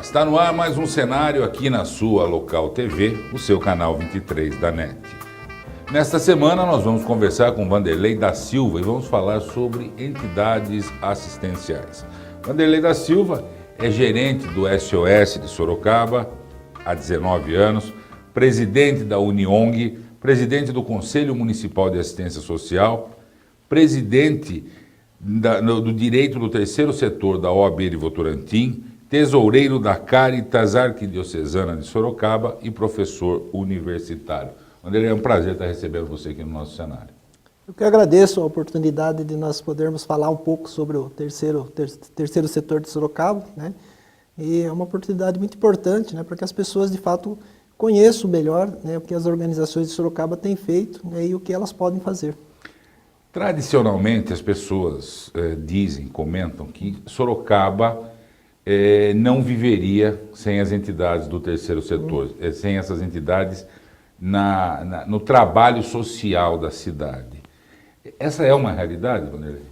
Está no ar mais um cenário aqui na sua Local TV, o seu canal 23 da NET. Nesta semana nós vamos conversar com Vanderlei da Silva e vamos falar sobre entidades assistenciais. Vanderlei da Silva é gerente do SOS de Sorocaba há 19 anos, presidente da Uniong, presidente do Conselho Municipal de Assistência Social, presidente do Direito do Terceiro Setor da OAB de Votorantim, tesoureiro da Caritas Arquidiocesana de Sorocaba e professor universitário. Vanderlei, é um prazer estar recebendo você aqui no nosso cenário. Eu que agradeço a oportunidade de nós podermos falar um pouco sobre o terceiro setor de Sorocaba, né? E é uma oportunidade muito importante, né, para que as pessoas de fato conheçam melhor, né, o que as organizações de Sorocaba têm feito, né, e o que elas podem fazer. Tradicionalmente as pessoas comentam que Sorocaba não viveria sem as entidades do terceiro setor, sem essas entidades no trabalho social da cidade. Essa é uma realidade, Vanderlei?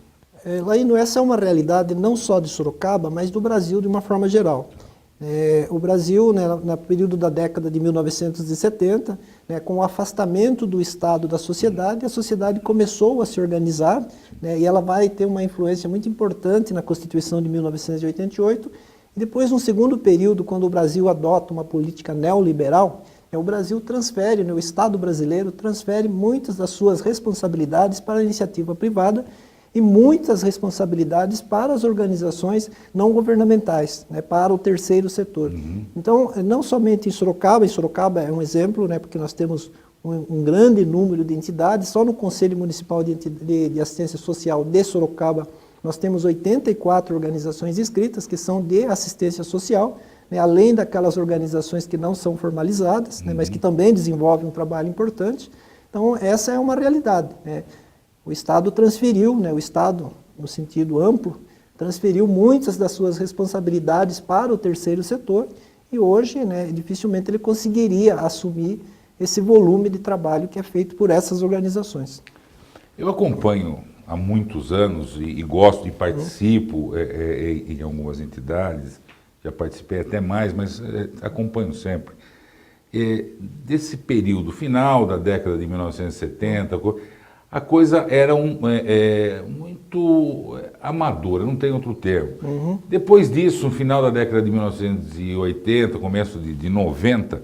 Laíno, essa é uma realidade não só de Sorocaba, mas do Brasil de uma forma geral. O Brasil, né, no período da década de 1970, né, com o afastamento do Estado da sociedade, a sociedade começou a se organizar, né, e ela vai ter uma influência muito importante na Constituição de 1988. E depois, num segundo período, quando o Brasil adota uma política neoliberal, o Brasil transfere, né, o Estado brasileiro transfere muitas das suas responsabilidades para a iniciativa privada e muitas responsabilidades para as organizações não governamentais, né, para o terceiro setor. Então, não somente em Sorocaba é um exemplo, né, porque nós temos um grande número de entidades, só no Conselho Municipal de Assistência Social de Sorocaba, nós temos 84 organizações inscritas que são de assistência social, né, além daquelas organizações que não são formalizadas, né, mas que também desenvolvem um trabalho importante. Então, essa é uma realidade, né. O Estado transferiu, né, o Estado, no sentido amplo, transferiu muitas das suas responsabilidades para o terceiro setor e hoje, né, dificilmente ele conseguiria assumir esse volume de trabalho que é feito por essas organizações. Eu acompanho há muitos anos e gosto e participo em algumas entidades, já participei até mais, mas acompanho sempre. Desse período final da década de 1970, a coisa era muito amadora, não tem outro termo. Depois disso, no final da década de 1980, começo de 90,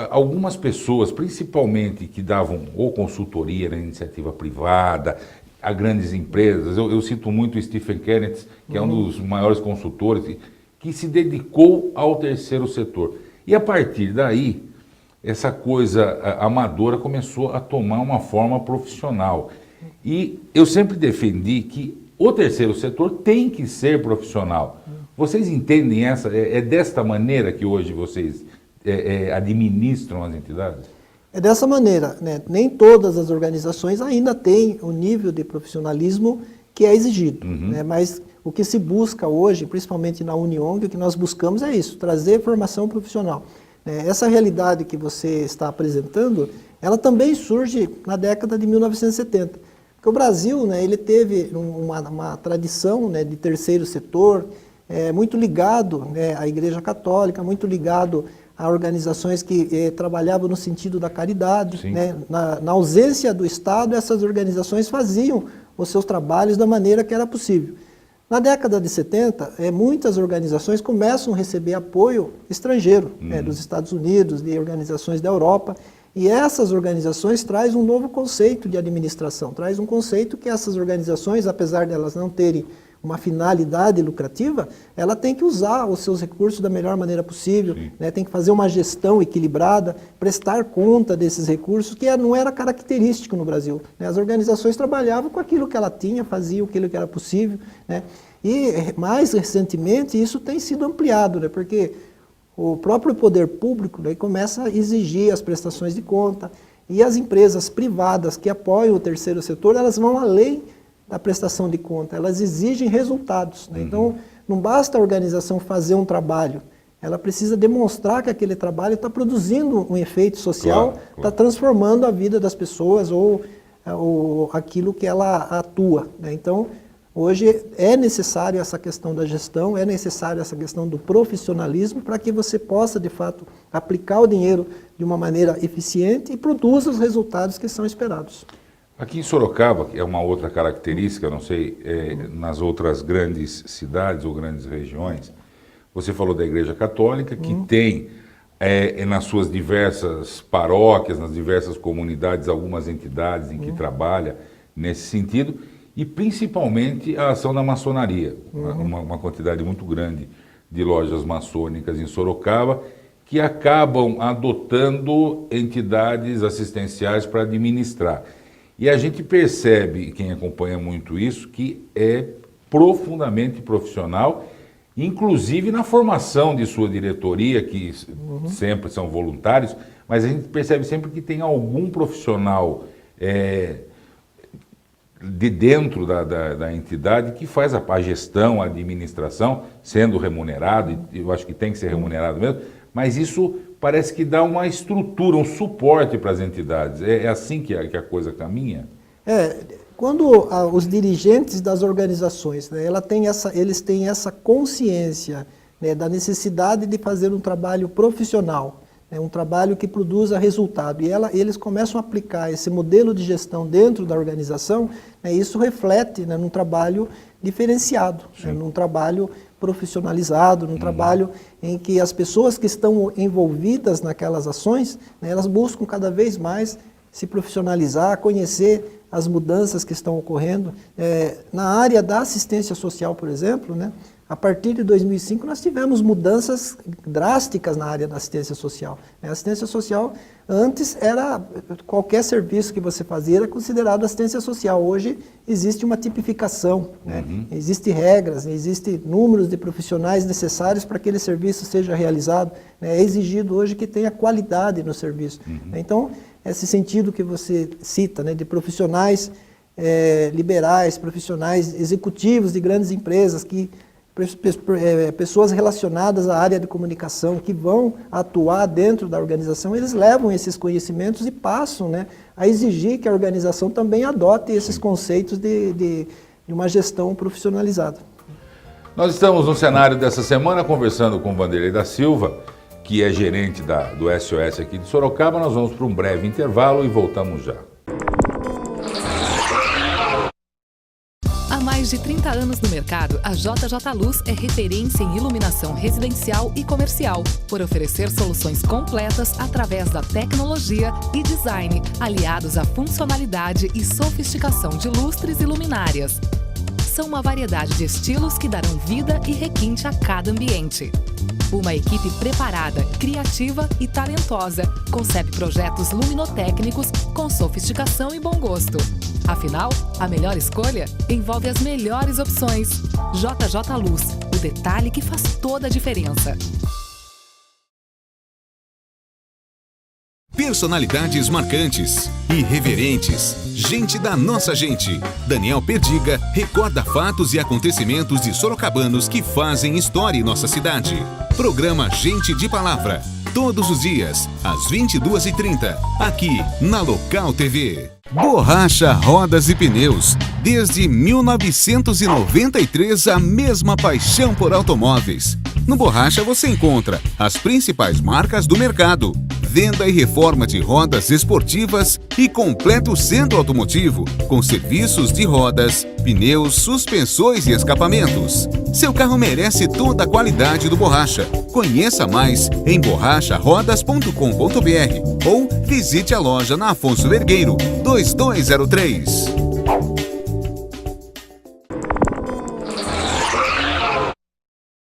algumas pessoas, principalmente que davam ou consultoria na iniciativa privada, a grandes empresas, eu cito muito o Stephen Kenneth, que é um dos maiores consultores, que se dedicou ao terceiro setor. E a partir daí, essa coisa amadora começou a tomar uma forma profissional. E eu sempre defendi que o terceiro setor tem que ser profissional. Vocês entendem essa? É desta maneira que hoje vocês administram as entidades? É dessa maneira, né? Nem todas as organizações ainda têm o nível de profissionalismo que é exigido, né? Mas o que se busca hoje, principalmente na Uniong, o que nós buscamos é isso, trazer formação profissional. Essa realidade que você está apresentando, ela também surge na década de 1970. Porque o Brasil, né, ele teve uma tradição, né, de terceiro setor, muito ligado, né, à Igreja Católica, muito ligado a organizações que trabalhavam no sentido da caridade. Né? Na ausência do Estado, essas organizações faziam os seus trabalhos da maneira que era possível. Na década de 70, muitas organizações começam a receber apoio estrangeiro, né, dos Estados Unidos, de organizações da Europa, e essas organizações trazem um novo conceito de administração, traz um conceito que essas organizações, apesar de elas não terem uma finalidade lucrativa, ela tem que usar os seus recursos da melhor maneira possível, né, tem que fazer uma gestão equilibrada, prestar conta desses recursos, que não era característico no Brasil. Né? As organizações trabalhavam com aquilo que ela tinha, faziam aquilo que era possível, né? E mais recentemente isso tem sido ampliado, né, porque o próprio poder público, né, começa a exigir as prestações de conta e as empresas privadas que apoiam o terceiro setor, elas vão além da prestação de conta, elas exigem resultados. Né? Então, não basta a organização fazer um trabalho, ela precisa demonstrar que aquele trabalho está produzindo um efeito social, está transformando a vida das pessoas ou aquilo que ela atua. Né? Então, Hoje é necessário essa questão da gestão, é necessário essa questão do profissionalismo para que você possa, de fato, aplicar o dinheiro de uma maneira eficiente e produza os resultados que são esperados. Aqui em Sorocaba, que é uma outra característica, não sei, nas outras grandes cidades ou grandes regiões, você falou da Igreja Católica, que tem nas suas diversas paróquias, nas diversas comunidades, algumas entidades em que trabalha nesse sentido, e principalmente a ação da maçonaria, uma quantidade muito grande de lojas maçônicas em Sorocaba, que acabam adotando entidades assistenciais para administrar. E a gente percebe, quem acompanha muito isso, que é profundamente profissional, inclusive na formação de sua diretoria, que sempre são voluntários, mas a gente percebe sempre que tem algum profissional de dentro da entidade que faz a gestão, a administração, sendo remunerado, e eu acho que tem que ser remunerado mesmo, mas isso parece que dá uma estrutura, um suporte para as entidades. É assim que a coisa caminha? Quando os dirigentes das organizações, né, eles têm essa consciência, né, da necessidade de fazer um trabalho profissional, né, um trabalho que produza resultado, e eles começam a aplicar esse modelo de gestão dentro da organização, né, isso reflete, né, num trabalho diferenciado, né, num trabalho profissionalizado, num trabalho em que as pessoas que estão envolvidas naquelas ações, né, elas buscam cada vez mais se profissionalizar, conhecer as mudanças que estão ocorrendo. Na área da assistência social, por exemplo, né, a partir de 2005 nós tivemos mudanças drásticas na área da assistência social. A assistência social, antes qualquer serviço que você fazia era considerado assistência social. Hoje existe uma tipificação, né? Existem regras, existem números de profissionais necessários para que aquele serviço seja realizado. É exigido hoje que tenha qualidade no serviço. Então, esse sentido que você cita, né, de profissionais liberais, profissionais executivos de grandes empresas, pessoas relacionadas à área de comunicação que vão atuar dentro da organização, eles levam esses conhecimentos e passam, né, a exigir que a organização também adote esses conceitos de uma gestão profissionalizada. Nós estamos no cenário dessa semana conversando com o Vanderlei da Silva, que é gerente do SOS aqui de Sorocaba. Nós vamos para um breve intervalo e voltamos já. Há mais de 30 anos no mercado, a JJ Luz é referência em iluminação residencial e comercial, por oferecer soluções completas através da tecnologia e design, aliados à funcionalidade e sofisticação de lustres e luminárias. São uma variedade de estilos que darão vida e requinte a cada ambiente. Uma equipe preparada, criativa e talentosa concebe projetos luminotécnicos com sofisticação e bom gosto. Afinal, a melhor escolha envolve as melhores opções. JJ Luz, o detalhe que faz toda a diferença. Personalidades marcantes, irreverentes, gente da nossa gente. Daniel Perdiga recorda fatos e acontecimentos de sorocabanos que fazem história em nossa cidade. Programa Gente de Palavra, todos os dias, às 22h30, aqui na Local TV. Borracha, rodas e pneus. Desde 1993, a mesma paixão por automóveis. No Borracha você encontra as principais marcas do mercado, venda e reforma de rodas esportivas e completo centro automotivo, com serviços de rodas, pneus, suspensões e escapamentos. Seu carro merece toda a qualidade do Borracha. Conheça mais em borracharodas.com.br ou visite a loja na Afonso Vergueiro, 2203.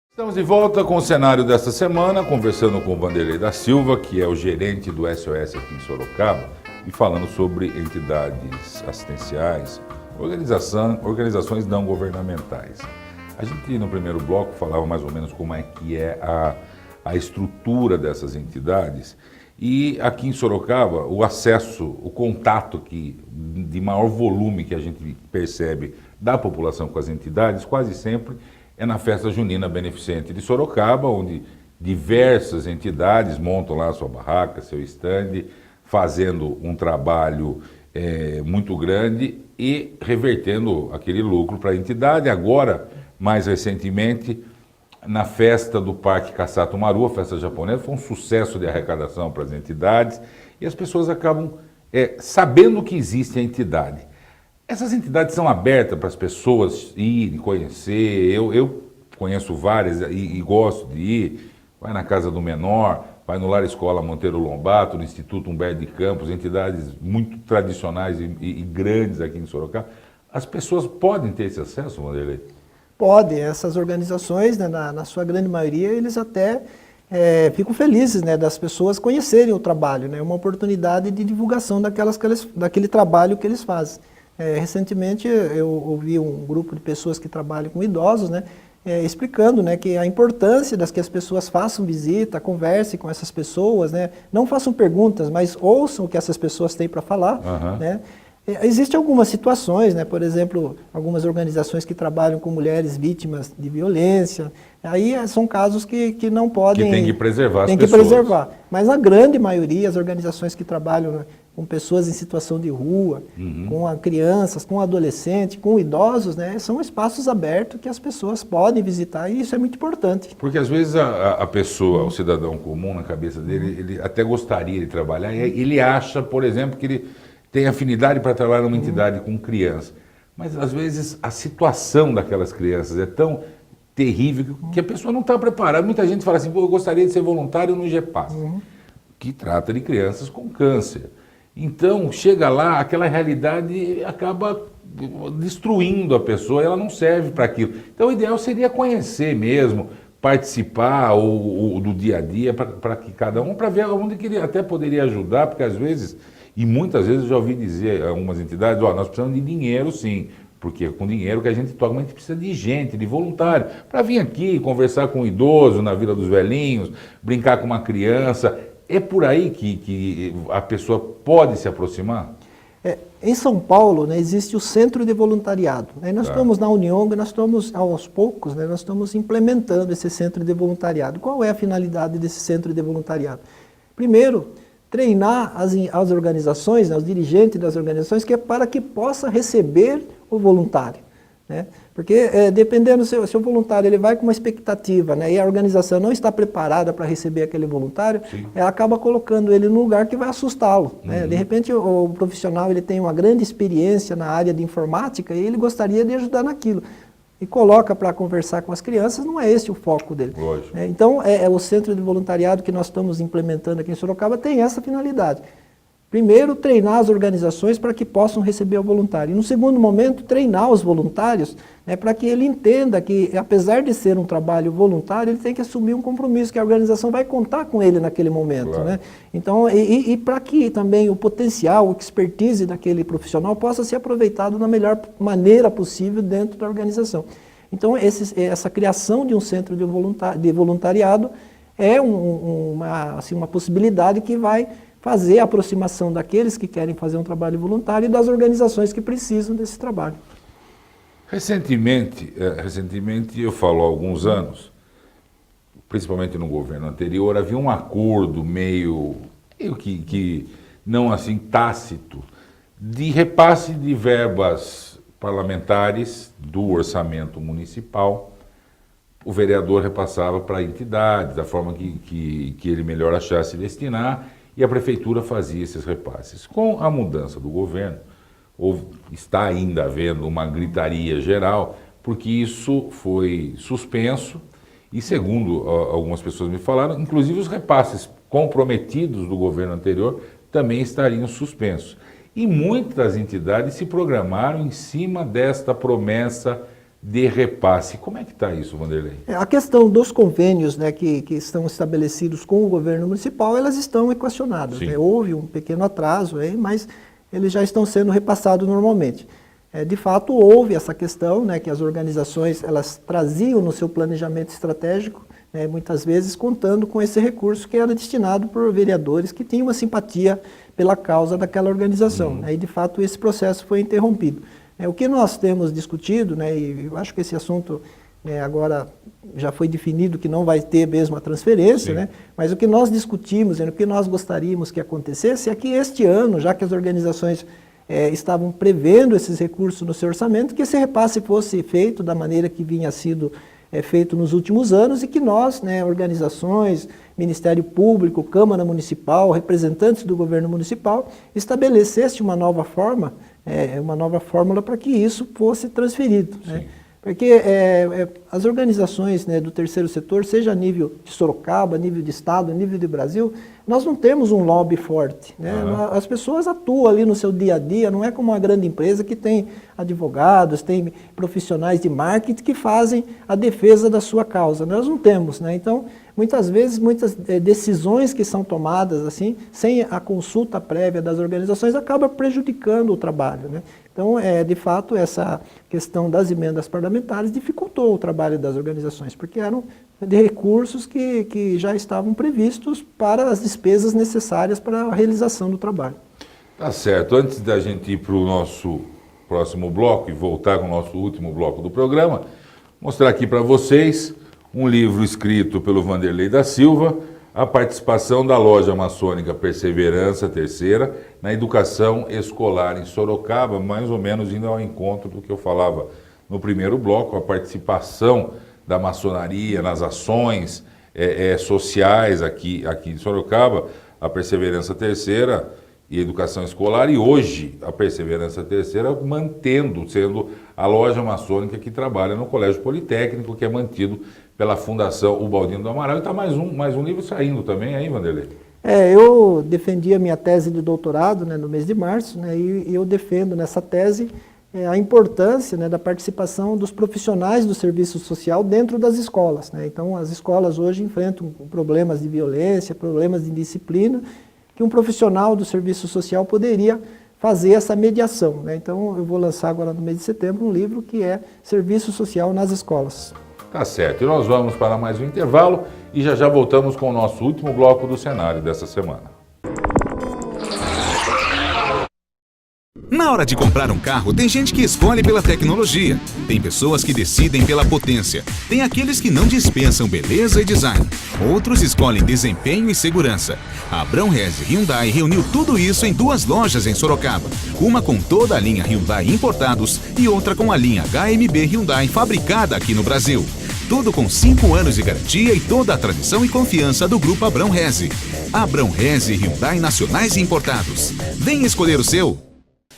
Estamos de volta com o cenário desta semana, conversando com o Vanderlei da Silva, que é o gerente do SOS aqui em Sorocaba, e falando sobre entidades assistenciais, organizações não governamentais. A gente, no primeiro bloco, falava mais ou menos como é que é a estrutura dessas entidades, e aqui em Sorocaba, o acesso, o contato de maior volume que a gente percebe da população com as entidades, quase sempre é na Festa Junina Beneficente de Sorocaba, onde diversas entidades montam lá sua barraca, seu estande, fazendo um trabalho muito grande e revertendo aquele lucro para a entidade. Agora, mais recentemente, na festa do Parque Kassato Maru, a festa japonesa, foi um sucesso de arrecadação para as entidades e as pessoas acabam sabendo que existe a entidade. Essas entidades são abertas para as pessoas irem, conhecer. Eu conheço várias e gosto de ir. Vai na Casa do Menor, vai no Lar Escola Monteiro Lobato, no Instituto Humberto de Campos, entidades muito tradicionais e grandes aqui em Sorocaba. As pessoas podem ter esse acesso, Wanderley? Podem. Essas organizações, né, na sua grande maioria, eles até ficam felizes, né, das pessoas conhecerem o trabalho, né, uma oportunidade de divulgação daquele trabalho que eles fazem. Recentemente eu ouvi um grupo de pessoas que trabalham com idosos, né, explicando, né, que a importância que as pessoas façam visita, conversem com essas pessoas, né, não façam perguntas, mas ouçam o que essas pessoas têm para falar. Uhum. Né. Existem algumas situações, né, por exemplo, algumas organizações que trabalham com mulheres vítimas de violência, aí são casos que não podem... Que tem que preservar as pessoas. Tem que preservar, mas a grande maioria, as organizações que trabalham, né, com pessoas em situação de rua, com crianças, com adolescentes, com idosos, né, são espaços abertos que as pessoas podem visitar e isso é muito importante. Porque às vezes a pessoa, o cidadão comum, na cabeça dele, ele até gostaria de trabalhar e ele acha, por exemplo, que ele tem afinidade para trabalhar numa entidade com criança. Mas às vezes a situação daquelas crianças é tão terrível que a pessoa não está preparada. Muita gente fala assim, pô, eu gostaria de ser voluntário no GEPAS, que trata de crianças com câncer. Então, chega lá, aquela realidade acaba destruindo a pessoa, ela não serve para aquilo. Então, o ideal seria conhecer mesmo, participar do dia a dia, para que cada um, para ver onde que ele até poderia ajudar, porque às vezes, e muitas vezes eu já ouvi dizer a algumas entidades, nós precisamos de dinheiro sim, porque com dinheiro que a gente toca, mas a gente precisa de gente, de voluntário, para vir aqui conversar com um idoso na Vila dos Velhinhos, brincar com uma criança. É por aí que a pessoa pode se aproximar? Em São Paulo, né, existe o Centro de Voluntariado. Né, nós estamos na Uniong, nós estamos aos poucos, né, nós estamos implementando esse Centro de Voluntariado. Qual é a finalidade desse Centro de Voluntariado? Primeiro, treinar as organizações, né, os dirigentes das organizações, para que possa receber o voluntário. Né? Porque dependendo se o voluntário ele vai com uma expectativa, né, e a organização não está preparada para receber aquele voluntário, acaba colocando ele num lugar que vai assustá-lo. Né? De repente o profissional ele tem uma grande experiência na área de informática e ele gostaria de ajudar naquilo. E coloca para conversar com as crianças, não é esse o foco dele. Então o Centro de Voluntariado que nós estamos implementando aqui em Sorocaba tem essa finalidade. Primeiro, treinar as organizações para que possam receber o voluntário. E no segundo momento, treinar os voluntários, né, para que ele entenda que, apesar de ser um trabalho voluntário, ele tem que assumir um compromisso, que a organização vai contar com ele naquele momento. Claro. Né? Então, e para que também o potencial, o expertise daquele profissional possa ser aproveitado da melhor maneira possível dentro da organização. Então, essa criação de um centro de voluntariado é uma possibilidade que vai fazer a aproximação daqueles que querem fazer um trabalho voluntário e das organizações que precisam desse trabalho. Recentemente, eu falo há alguns anos, principalmente no governo anterior, havia um acordo meio que não assim tácito, de repasse de verbas parlamentares do orçamento municipal. O vereador repassava para entidades, da forma que ele melhor achasse destinar, e a prefeitura fazia esses repasses. Com a mudança do governo, está ainda havendo uma gritaria geral, porque isso foi suspenso e, segundo algumas pessoas me falaram, inclusive os repasses comprometidos do governo anterior também estariam suspensos. E muitas entidades se programaram em cima desta promessa de repasse. Como é que está isso, Wanderley? A questão dos convênios, né, que estão estabelecidos com o governo municipal, elas estão equacionadas. Né? Houve um pequeno atraso, mas eles já estão sendo repassados normalmente. De fato, houve essa questão, né, que as organizações elas traziam no seu planejamento estratégico, né, muitas vezes contando com esse recurso que era destinado por vereadores que tinham uma simpatia pela causa daquela organização. Né, e, de fato, esse processo foi interrompido. O que nós temos discutido, né, e eu acho que esse assunto agora já foi definido que não vai ter mesmo a transferência, né, mas o que nós discutimos e o que nós gostaríamos que acontecesse é que este ano, já que as organizações estavam prevendo esses recursos no seu orçamento, que esse repasse fosse feito da maneira que vinha sido feito nos últimos anos e que nós, organizações, Ministério Público, Câmara Municipal, representantes do governo municipal, estabelecesse uma nova forma, uma nova fórmula para que isso fosse transferido. Né? Porque as organizações do terceiro setor, seja a nível de Sorocaba, a nível de Estado, a nível de Brasil, nós não temos um lobby forte. Né? As pessoas atuam ali no seu dia a dia, não é como uma grande empresa que tem advogados, tem profissionais de marketing que fazem a defesa da sua causa. Nós não temos. Né? Então, muitas vezes, muitas decisões que são tomadas assim, sem a consulta prévia das organizações, acaba prejudicando o trabalho. Né? Então, de fato, essa questão das emendas parlamentares dificultou o trabalho das organizações, porque eram de recursos que já estavam previstos para as despesas necessárias para a realização do trabalho. Tá certo. Antes da gente ir para o nosso próximo bloco e voltar com o nosso último bloco do programa, mostrar aqui para vocês um livro escrito pelo Vanderlei da Silva, a participação da loja maçônica Perseverança Terceira na educação escolar em Sorocaba, mais ou menos indo ao encontro do que eu falava no primeiro bloco, a participação da maçonaria nas ações sociais aqui em Sorocaba, a Perseverança Terceira e a educação escolar, e hoje a Perseverança Terceira sendo a loja maçônica que trabalha no Colégio Politécnico, que é mantido pela Fundação Ubaldino do Amaral, e está mais um livro saindo também aí, Vanderlei? Eu defendi a minha tese de doutorado no mês de março, e eu defendo nessa tese a importância da participação dos profissionais do serviço social dentro das escolas. Então, as escolas hoje enfrentam problemas de violência, problemas de indisciplina, que um profissional do serviço social poderia fazer essa mediação. Então, eu vou lançar agora no mês de setembro um livro que é Serviço Social nas Escolas. Tá certo. E nós vamos para mais um intervalo e já voltamos com o nosso último bloco do cenário dessa semana. Na hora de comprar um carro, tem gente que escolhe pela tecnologia, tem pessoas que decidem pela potência, tem aqueles que não dispensam beleza e design, outros escolhem desempenho e segurança. A Abrão Resi Hyundai reuniu tudo isso em 2 lojas em Sorocaba, uma com toda a linha Hyundai importados e outra com a linha HMB Hyundai fabricada aqui no Brasil. Tudo com 5 anos de garantia e toda a tradição e confiança do Grupo Abrão Resi. Abrão Resi Hyundai nacionais e importados. Vem escolher o seu!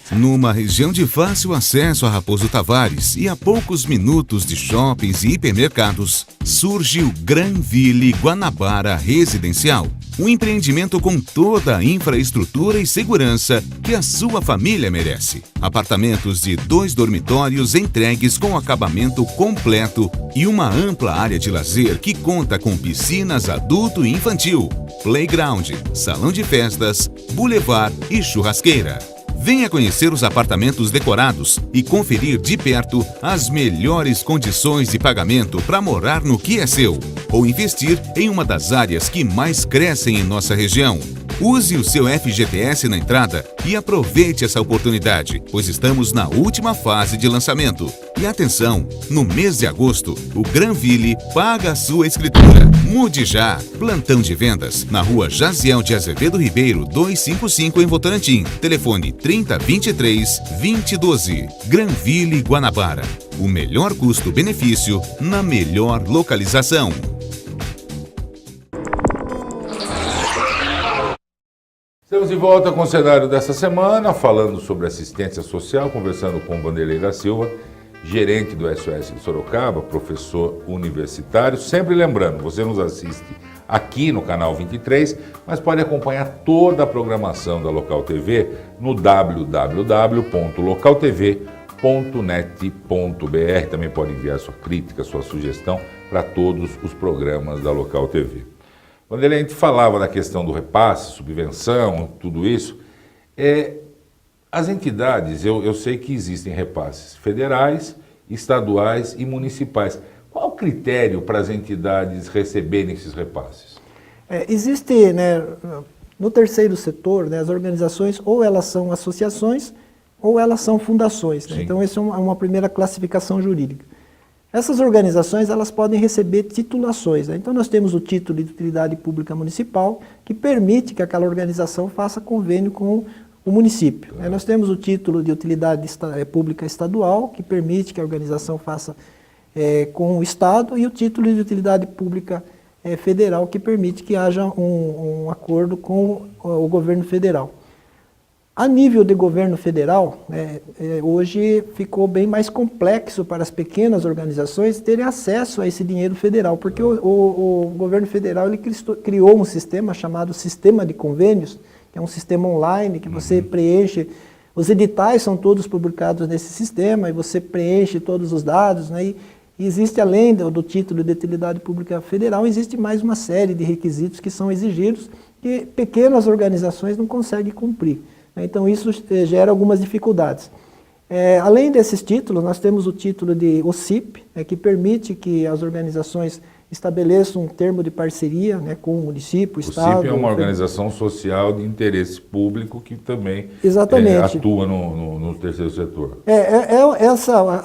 Numa região de fácil acesso a Raposo Tavares e a poucos minutos de shoppings e hipermercados, surge o Granville Guanabara Residencial. Um empreendimento com toda a infraestrutura e segurança que a sua família merece. Apartamentos de 2 dormitórios entregues com acabamento completo e uma ampla área de lazer que conta com piscinas adulto e infantil, playground, salão de festas, boulevard e churrasqueira. Venha conhecer os apartamentos decorados e conferir de perto as melhores condições de pagamento para morar no que é seu ou investir em uma das áreas que mais crescem em nossa região. Use o seu FGTS na entrada e aproveite essa oportunidade, pois estamos na última fase de lançamento. E atenção, no mês de agosto, o Granville paga a sua escritura. Mude já! Plantão de vendas na rua Jaziel de Azevedo Ribeiro, 255 em Votorantim. Telefone 3023-2012. Granville Guanabara. O melhor custo-benefício na melhor localização. Estamos de volta com o cenário dessa semana, falando sobre assistência social, conversando com o Vanderlei da Silva, gerente do SOS de Sorocaba, professor universitário. Sempre lembrando, você nos assiste aqui no canal 23, mas pode acompanhar toda a programação da Local TV no www.localtv.net.br. Também pode enviar sua crítica, sua sugestão para todos os programas da Local TV. Quando a gente falava da questão do repasse, subvenção, tudo isso, as entidades, eu sei que existem repasses federais, estaduais e municipais. Qual o critério para as entidades receberem esses repasses? Existe, no terceiro setor, as organizações, ou elas são associações, ou elas são fundações. Então, essa é uma primeira classificação jurídica. Essas organizações, elas podem receber titulações. Então, nós temos o título de utilidade pública municipal, que permite que aquela organização faça convênio com o município. Nós temos o título de utilidade pública estadual, que permite que a organização faça com o Estado, e o título de utilidade pública federal, que permite que haja um acordo com o governo federal. A nível de governo federal, hoje ficou bem mais complexo para as pequenas organizações terem acesso a esse dinheiro federal, porque o governo federal ele criou um sistema chamado Sistema de Convênios, que é um sistema online que você preenche, os editais são todos publicados nesse sistema, e você preenche todos os dados, né? E existe, além do título de utilidade pública federal, existe mais uma série de requisitos que são exigidos que pequenas organizações não conseguem cumprir. Então isso gera algumas dificuldades. Além desses títulos, nós temos o título de OCIP, que permite que as organizações estabeleçam um termo de parceria, né, com o município, o Estado. O CIP é uma organização social de interesse público que também atua no terceiro setor.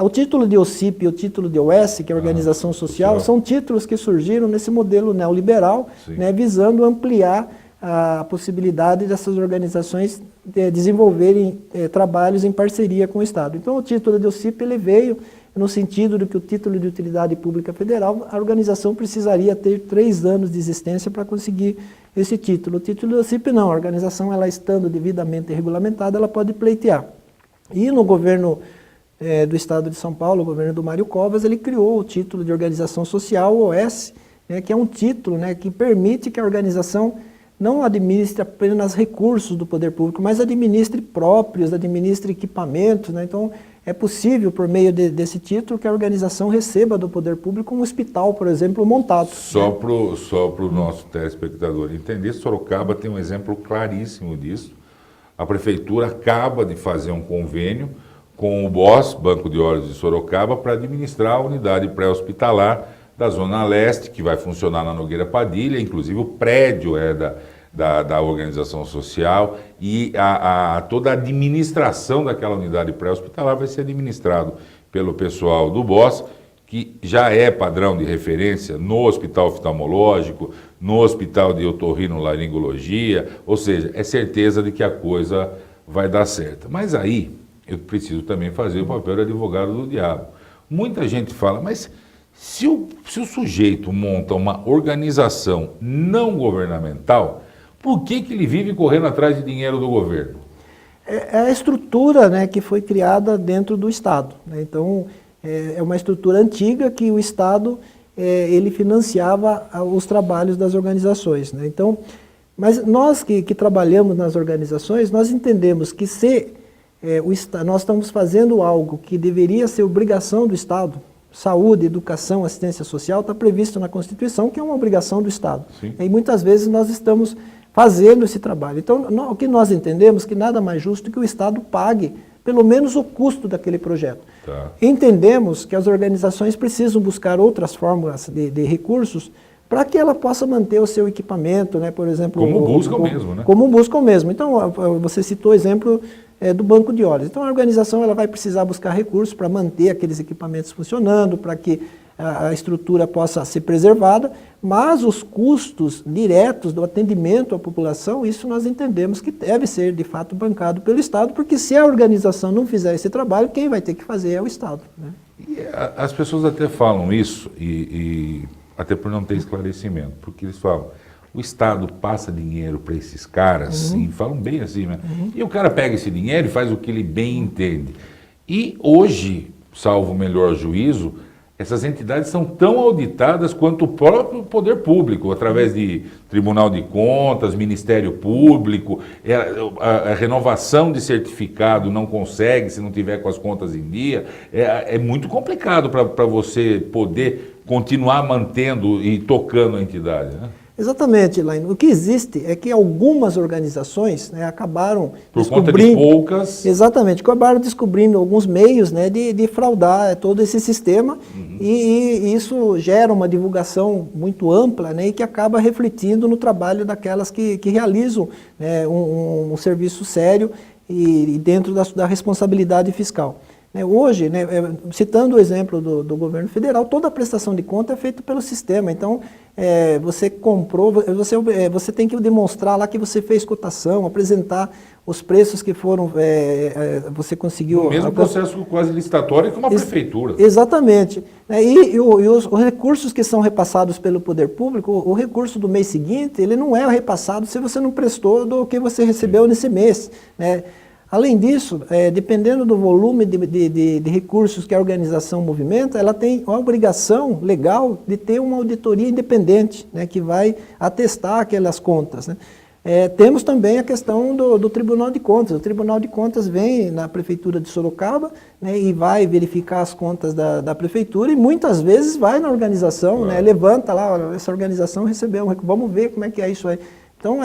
O título de OCIP e o título de OS, que é a Organização Social, são títulos que surgiram nesse modelo neoliberal, né, visando ampliar a possibilidade dessas organizações desenvolverem trabalhos em parceria com o Estado. Então, o título de OCIP ele veio no sentido de que o título de utilidade pública federal, a organização precisaria ter 3 anos de existência para conseguir esse título. O título do OCIP não, a organização, ela estando devidamente regulamentada, ela pode pleitear. E no governo do Estado de São Paulo, o governo do Mário Covas, ele criou o título de organização social, OS, que é um título, né, que permite que a organização não administre apenas recursos do poder público, mas administre próprios, administre equipamentos, né? Então, é possível, por meio desse título, que a organização receba do poder público um hospital, por exemplo, montado. Só para o nosso telespectador entender, Sorocaba tem um exemplo claríssimo disso. A prefeitura acaba de fazer um convênio com o BOS, Banco de Olhos de Sorocaba, para administrar a unidade pré-hospitalar da Zona Leste, que vai funcionar na Nogueira Padilha, inclusive o prédio é da organização social, e toda a administração daquela unidade pré-hospitalar vai ser administrado pelo pessoal do BOS, que já é padrão de referência no hospital oftalmológico, no hospital de otorrinolaringologia, ou seja, é certeza de que a coisa vai dar certo. Mas aí eu preciso também fazer o papel de advogado do diabo. Muita gente fala, mas se o sujeito monta uma organização não governamental, por que ele vive correndo atrás de dinheiro do governo? É a estrutura, né, que foi criada dentro do Estado, né? Então, é uma estrutura antiga que o Estado ele financiava os trabalhos das organizações, né? Então, mas nós que trabalhamos nas organizações, nós entendemos que se nós estamos fazendo algo que deveria ser obrigação do Estado, saúde, educação, assistência social, está previsto na Constituição, que é uma obrigação do Estado. Sim. E muitas vezes nós estamos fazendo esse trabalho. Então, o que nós entendemos que nada mais justo que o Estado pague pelo menos o custo daquele projeto. Tá. Entendemos que as organizações precisam buscar outras fórmulas de recursos para que ela possa manter o seu equipamento, né? Por exemplo... Como buscam mesmo, né? Como buscam mesmo. Então, você citou o exemplo do banco de olhos. Então, a organização ela vai precisar buscar recursos para manter aqueles equipamentos funcionando, para que a estrutura possa ser preservada, mas os custos diretos do atendimento à população, isso nós entendemos que deve ser, de fato, bancado pelo Estado, porque se a organização não fizer esse trabalho, quem vai ter que fazer é o Estado, né? E as pessoas até falam isso, e até por não ter esclarecimento, porque eles falam, o Estado passa dinheiro para esses caras, e falam bem assim, né? E o cara pega esse dinheiro e faz o que ele bem entende. E hoje, salvo o melhor juízo, essas entidades são tão auditadas quanto o próprio poder público, através de Tribunal de Contas, Ministério Público, a renovação de certificado não consegue se não tiver com as contas em dia. É muito complicado para você poder continuar mantendo e tocando a entidade, né? Exatamente, Elaine. O que existe é que algumas organizações, né, acabaram por conta de poucas... Exatamente, acabaram descobrindo alguns meios, né, de fraudar todo esse sistema, e isso gera uma divulgação muito ampla, né, e que acaba refletindo no trabalho daquelas que realizam, né, um serviço sério e dentro da responsabilidade fiscal. Hoje, né, citando o exemplo do governo federal, toda a prestação de conta é feita pelo sistema. Então, você comprou, você tem que demonstrar lá que você fez cotação, apresentar os preços que foram, você conseguiu... O mesmo processo quase licitatório que uma prefeitura. Exatamente. E os recursos que são repassados pelo poder público, o recurso do mês seguinte, ele não é repassado se você não prestou do que você recebeu nesse mês, né? Além disso, dependendo do volume de recursos que a organização movimenta, ela tem a obrigação legal de ter uma auditoria independente, né, que vai atestar aquelas contas, né. Temos também a questão do Tribunal de Contas. O Tribunal de Contas vem na Prefeitura de Sorocaba, né, e vai verificar as contas da Prefeitura e muitas vezes vai na organização, né, levanta lá, olha, essa organização recebeu, vamos ver como é que é isso aí. Então,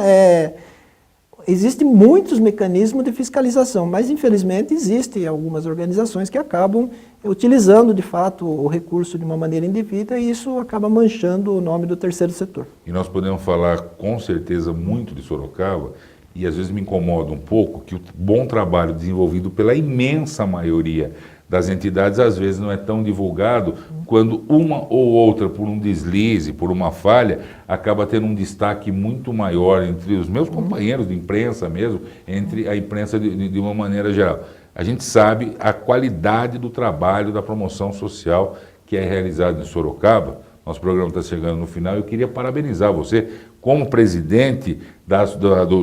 existem muitos mecanismos de fiscalização, mas infelizmente existem algumas organizações que acabam utilizando de fato o recurso de uma maneira indevida e isso acaba manchando o nome do terceiro setor. E nós podemos falar com certeza muito de Sorocaba e às vezes me incomoda um pouco que o bom trabalho desenvolvido pela imensa maioria das entidades às vezes não é tão divulgado quando uma ou outra, por um deslize, por uma falha, acaba tendo um destaque muito maior entre os meus companheiros de imprensa mesmo, entre a imprensa de uma maneira geral. A gente sabe a qualidade do trabalho da promoção social que é realizado em Sorocaba. Nosso programa está chegando no final e eu queria parabenizar você, como presidente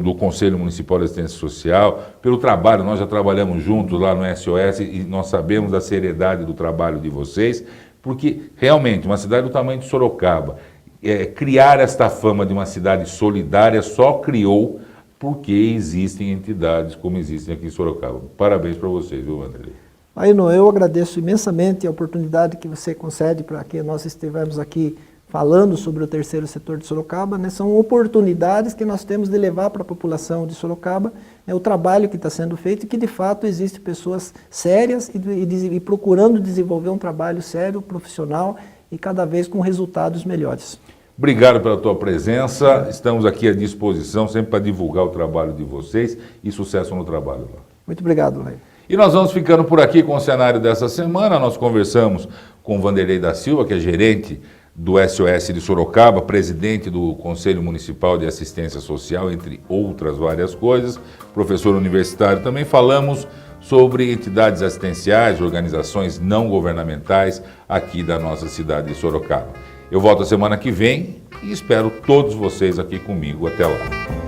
do Conselho Municipal de Assistência Social, pelo trabalho. Nós já trabalhamos juntos lá no SOS e nós sabemos da seriedade do trabalho de vocês, porque realmente uma cidade do tamanho de Sorocaba, criar esta fama de uma cidade solidária só criou porque existem entidades como existem aqui em Sorocaba. Parabéns para vocês, viu, Vanderlei? Aino, eu agradeço imensamente a oportunidade que você concede para que nós estivemos aqui falando sobre o terceiro setor de Sorocaba, né? São oportunidades que nós temos de levar para a população de Sorocaba, né, o trabalho que está sendo feito e que de fato existem pessoas sérias e procurando desenvolver um trabalho sério, profissional e cada vez com resultados melhores. Obrigado pela tua presença, estamos aqui à disposição sempre para divulgar o trabalho de vocês e sucesso no trabalho. Muito obrigado, Laí. E nós vamos ficando por aqui com o cenário dessa semana. Nós conversamos com o Vanderlei da Silva, que é gerente do SOS de Sorocaba, presidente do Conselho Municipal de Assistência Social, entre outras várias coisas, professor universitário. Também falamos sobre entidades assistenciais, organizações não governamentais aqui da nossa cidade de Sorocaba. Eu volto a semana que vem e espero todos vocês aqui comigo. Até lá.